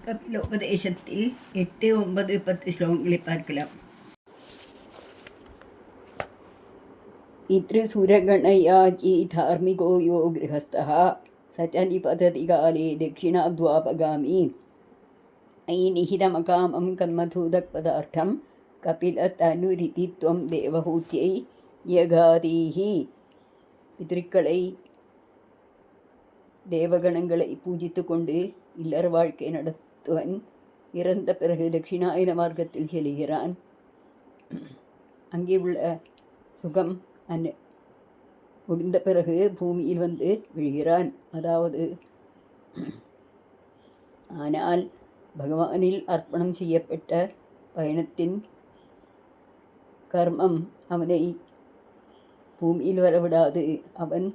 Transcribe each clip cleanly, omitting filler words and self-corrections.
கபிலோபதேசத்தில் 8, 9, 10 ஸ்லோகங்களை பார்க்கலாம். இத்ருசுரகணயாஜி தார்மிகோ யோ கிரகஸ்தः ச நிபததி காலே தட்சிணாத்வாபகாமி ஐநிஹிதமகாமம் கர்மதூதக் பதார்த்தம் கபிலதனுரிதி த்வம் தேவஹூத்யை யகாதீஹி. பித்ருக்களை தேவகணங்களை பூஜித்து கொண்டு இல்லற வாழ்க்கை நடத்துவன் இறந்த பிறகு தட்சிணாயன மார்க்கத்தில் செல்கிறான். அங்கே உள்ள சுகம் முடிந்த பிறகு பூமியில் வந்து விழுகிறான். அதாவது ஆனால் பகவானில் அர்ப்பணம் செய்யப்பட்ட பயணத்தின் கர்மம் அவனை பூமியில் வரவிடாது. அவன்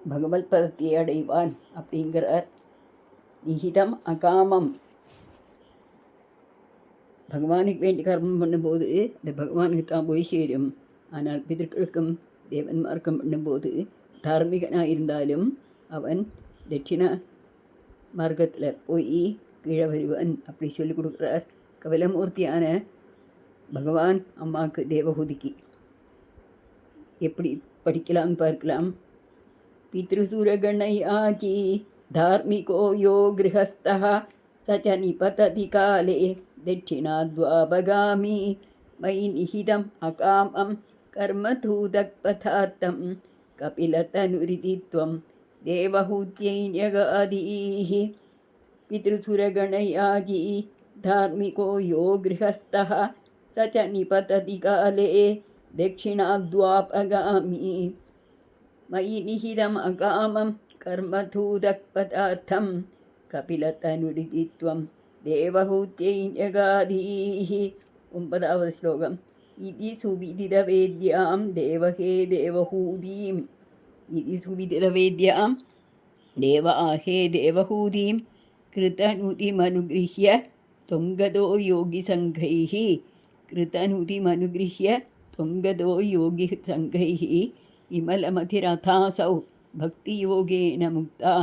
பகவத் பதத்தை அடைவான் அப்படிங்கிறார். நிகிதம் அகாமம், பகவானுக்கு வேண்டி கர்மம் பண்ணும்போது அந்த பகவானுக்கு தான் போய் சேரும். ஆனால் பிதர்களுக்கும் தேவன் மார்க்கம் பண்ணும்போது தார்மீகனாக இருந்தாலும் அவன் தட்சிண மார்க்கத்தில் போய் கீழே வருவான். அப்படி சொல்லிக் கொடுக்குறார். கபிலமூர்த்தியான பகவான் அம்மாவுக்கு தேவஹூதிக்கு எப்படி படிக்கலாம்னு பார்க்கலாம். பித்ருசுரகணயாஜி தார்மிகோ யோ கிரகஸ்தः ச ச நிபததி காலே தட்சிணாத்வாபகாமி மயி நிஹிதம் அகாமம் கர்மதூதக் பதார்த்தம் கபிலதனுரிதி த்வம் தேவஹூத்யை யகாதீஹி. பித்ருசுரகணயாஜி தார்மிகோ யோ கிரகஸ்தः ச ச நிபததி காலே தட்சிணாத்வாபகாமி மயி நிஹிதம் அகாமம் கர்மதூதக் பதார்த்தம் கபிலதனுரிதி த்வம் தேவஹூத்யை யகாதீஹி. 9வது ஸ்லோகம். இதி சுவிதிரவேத்யாம் தேவஹே தேவஹூதீம். இதி சுவிதிரவேத்யாம் தேவாஹே தேவஹூதீம் கிருதனுதிமனுகிருஹ்ய தொங்கதோ யோகி சங்கைஹி. கிருதனுதிமனுகிருஹ்ய தொங்கதோ யோகி சங்கைஹி இமலமதிரதாசௌ பக்தியோகேன முக்தா.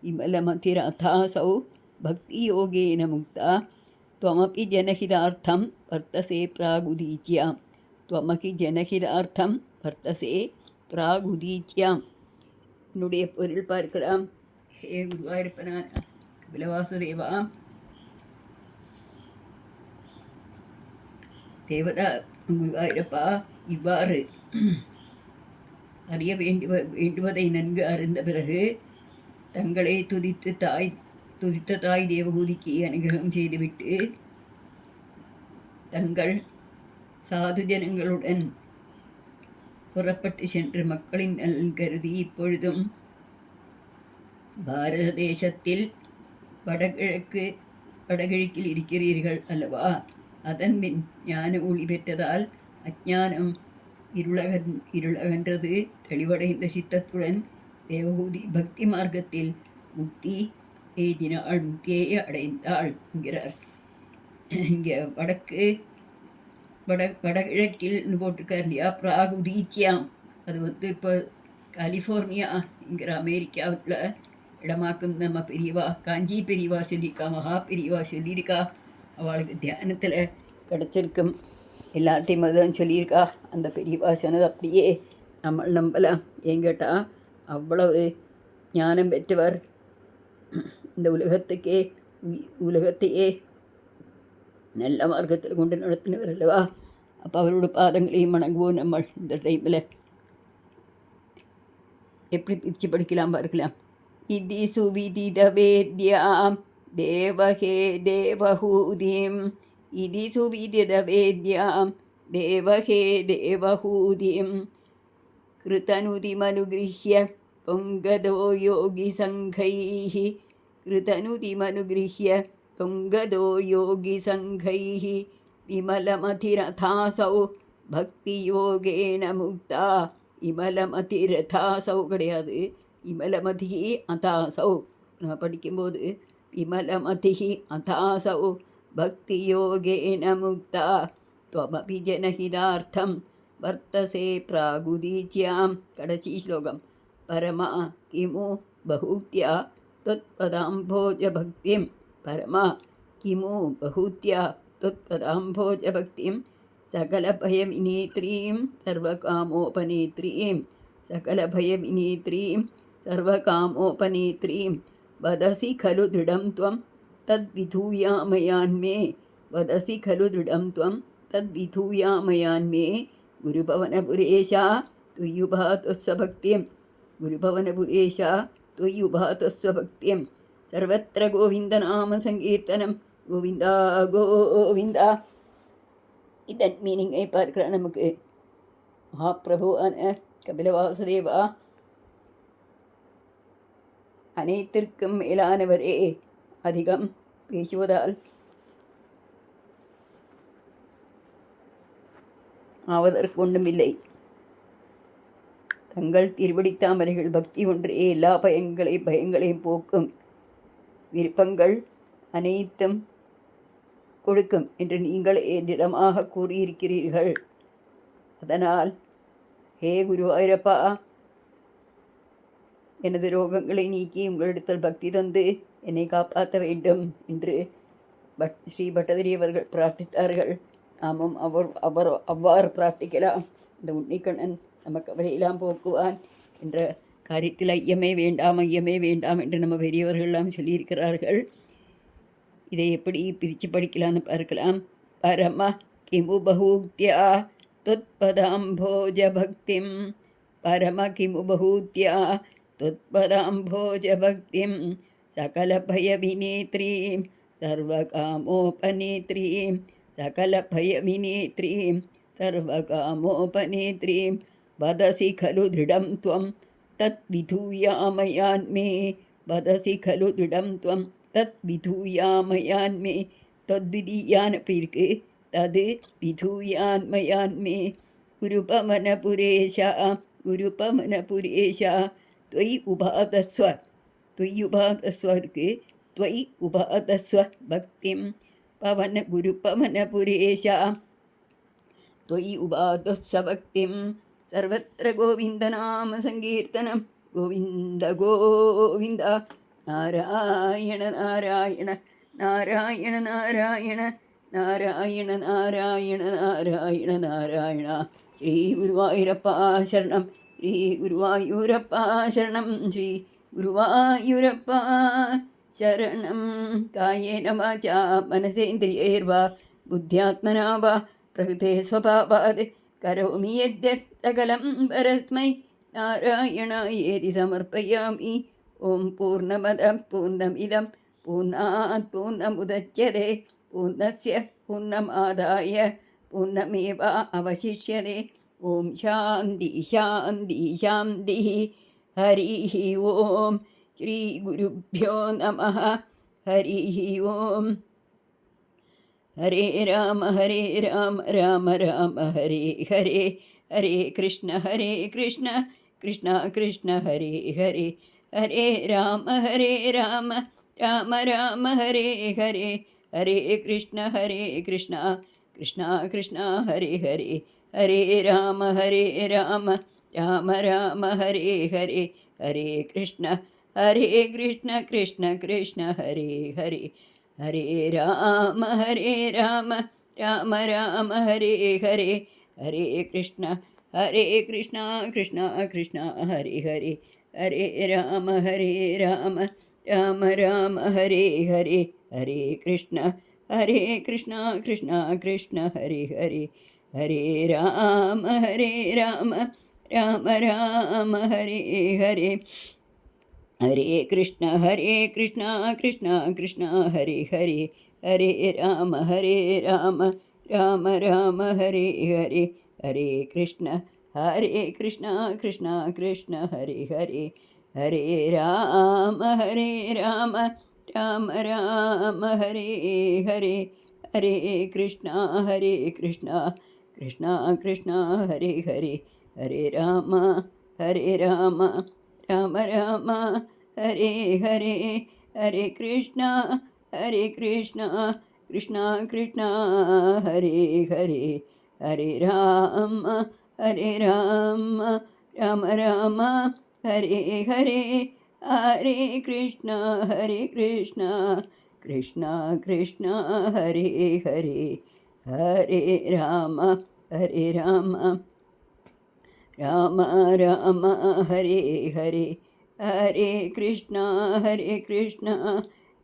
இமலமதிரதாசௌ பக்தியோகேன முக்தா त्वमपि जनहितार्थं वर्तसे प्रागुदीच्यां. त्वमपि जनहितार्थं वर्तसे प्रागुदीच्याம். என்னுடைய பொருள் பார்க்கலாம். ஹே குருவாயிருப்பனான கபிலவாசுதேவா, தேவதா குருவாயிருப்பா, இவ்வாறு அறிய வேண்டுவதை நன்கு அறிந்த பிறகு தங்களை துதித்த தாய் தேவஹூதிக்கு அனுகிரகம் செய்துவிட்டு தங்கள் சாது ஜனங்களுடன் புறப்பட்டு சென்று மக்களின் நலன் கருதி இப்பொழுதும் பாரத தேசத்தில் வடகிழக்கில் இருக்கிறீர்கள் அல்லவா? அதன் பின் ஞான ஒளி பெற்றதால் அஞ்ஞானம் இருளகன்றது. தெளிவடைந்த சித்தத்துடன் தேவஹூதி பக்தி மார்க்கத்தில் முக்தி எய்தினாள், முக்தியை அடைந்தாள் என்கிறார். இங்கே வடகிழக்கில் போட்டிருக்கார் இல்லையா, பிராகுதீச்சியாம். அது இப்போ கலிஃபோர்னியா என்கிற அமெரிக்காவில் இடமாக்கும். நம்ம பெரியவா காஞ்சி பெரியவா சொல்லியிருக்கா, மகா பெரியவா சொல்லியிருக்கா. அவளுக்கு தியானத்தில் கிடச்சிருக்கும். எல்லாத்தையும் அதுதான் சொல்லியிருக்கா. அந்த பெரியவா சொன்னது அப்படியே நம்ம நம்பலாம். ஏன் கேட்டால் அவ்வளவு ஞானம் பெற்றவர். இந்த உலகத்தையே நல்ல மார்க்கத்தில் கொண்டு நடத்தினவர் அல்லவா? அப்போ அவரோட பாதங்களையும் வணங்குவோம். நம்ம இந்த டைமில் எப்படி பிரித்து படிக்கலாம் பார்க்கலாம். இதி சுவிதிதவேத்யாம் தேவஹே தேவஹூதீம். இதி சுவிதிதவேத்யாம் தேவஹே தேவஹூதீம் கிருதனுதிமனுகிருஹ்ய தொங்கதோ யோகி சங்கைஹி. கிருதனுதிமனுகிருஹ்ய தொங்கதோ யோகி சங்கைஹி விமலமதிரதாசௌ பக்தியோகேன முக்தா. இமலமதிரதாசௌ கிடையாது, இமலமதி அதாசௌ. நம்ம படிக்கும்போது இமலமதி அதாசௌ பக்தியோகேன முக்தா त्वमपि जनहितार्थं वर्तसे प्रागुदीच्यां. कடைசி ஸ்லோகம். பரமா கிமு பகூத்யா त्वत्पदाम्भोजभक्तिं परमा किमु बहुत्या त्वत्पदाम्भोजभक्तिं सकलभयविनेत्रीं सर्वकामोपनेत्रीं सकलभयविनेत्रीं सर्वकामोपनेत्रीं वदसि खलु दृढं त्वं तद्विधूयामयान्मे वदसि खलु दृढं त्वं तद्विधूयामयान्मे गुरुभवनपुरेशा त्वय्युभातस्वभक्तिं गुरुभवनपुरेशा त्वय्युभातस्वभक्तिं सर्वत्र गोविन्दनामसङ्कीर्तनं கோவிந்தா கோவிந்தா. இதன் மீனிங்கை பார்க்கலாம். நமக்கு மகாபிரபுவான கபிலவாசுதேவா அனைத்திற்கும் மேலானவரே அதிகம் பேசுவதால் ஆவதற்கொண்டுமில்லை. தங்கள் திருவடித்தாமரைகள் பக்தி ஒன்றே எல்லா பயங்களையும் போக்கும், விருப்பங்கள் அனைத்தும் கொடுக்கும் என்று நீங்களே திடமாக கூறியிருக்கிறீர்கள். அதனால் ஹே குருவாயூரப்பா, எனது ரோகங்களை நீக்கி உங்களிடத்தில் பக்தி தந்து என்னை காப்பாற்ற வேண்டும் என்று ஸ்ரீ பட்டதிரி அவர்கள் பிரார்த்தித்தார்கள். நாமும் அவ்வாறு பிரார்த்திக்கலாம். இந்த உன்னிக்கண்ணன் நமக்கு அவரையெல்லாம் போக்குவான் என்ற காரியத்தில் ஐயமே வேண்டாம் என்று நம்ம பெரியவர்கள்லாம் சொல்லியிருக்கிறார்கள். இதை எப்படி பிரித்து படிக்கலான்னு பார்க்கலாம். பரம கிமு பகூத்யா தொத்பதாம்போஜபக்திம் பரம கிமு பகூத்யா தொத்பதாம்போஜபக்திம் சகலபயவினேத்ரீம் சர்வகாமோபநேத்ரீம் சகலபயவினேத்ரீம் சர்வகாமோபநேத்ரீம் வதசி கலு திருடம் துவம் தத் விதூயாமயான்மே வதசி கலு திருடம் துவம் தத் விதூயாமயான்மே தொத்விதீயான் அப்படி தது விதூயான்மயான்மே குருபமனபுரேஷா त्वयि उपादस्व त्वयि उपादस्व भक्तिं पवन गुरुपवनपुरेशा त्वयि उपादस्व भक्तिं सर्वत्र गोविन्दनाम सङ्कीर्तनं गोविन्द गोविन्द नारायण नारायण नारायण नारायण नारायण नारायण नारायण नारायण श्री गुरुवायूरप्पा शरणं श्री गुरुवायूरप्पा शरणं श्री गुरुवायूरप्पा शरणं कायेन वाचा मनसेन्द्रियैर्वा बुद्ध्यात्मना वा प्रकृते स्वभावात् करोमि यद्यत् सकलं परस्मै नारायणायेति समर्पयामि. ॐ पूर्णमदः पूर्णमिदं पूर्णात् पूर्णमुदच्यते पूर्णस्य पूर्णमादाय पूर्णमेवा अवशिष्यते. ॐ शान्ति शान्ति शान्तिः. हरिः ॐ श्रीगुरुभ्यो नमः. हरिः ॐ. हरे राम राम राम हरे हरे हरे कृष्ण कृष्ण कृष्ण हरे हरे हरे राम राम राम हरे हरे हरे कृष्ण कृष्ण कृष्ण हरे हरे हरे राम राम राम हरे हरे हरे कृष्ण कृष्ण कृष्ण हरे हरे हरे राम राम राम हरे हरे हरे कृष्ण कृष्ण कृष्ण हरे हरे हरे राम राम राम हरे हरे हरे कृष्ण कृष्ण कृष्ण हरे हरे हरे राम राम राम हरे हरे हरे कृष्ण कृष्ण कृष्ण हरे हरे हरे राम राम राम हरे हरे हरे कृष्ण कृष्ण कृष्ण हरे हरे हरे राम राम राम हरे हरे हरे कृष्ण कृष्ण कृष्ण हरे हरे हरे राम राम राम हरे हरे हरे कृष्ण कृष्ण कृष्ण हरे हरे हरे राम राम हरे हरे हरे कृष्ण कृष्ण कृष्ण हरे हरे हरे राम राम राम हरे हरे हरे कृष्ण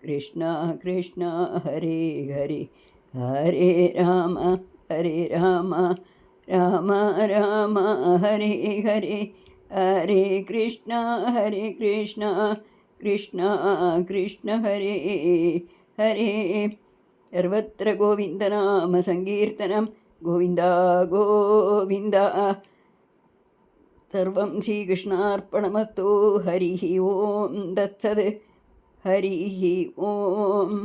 कृष्ण कृष्ण हरे हरे हरे राम राम राम हरे हरे हरे कृष्ण कृष्ण कृष्ण हरे हरे सर्वत्र गोविन्दनाम सङ्कीर्तनं गोविन्द गोविन्द सर्वं श्रीकृष्णार्पणमस्तु हरिः ओं तत्सत् हरिः ओम्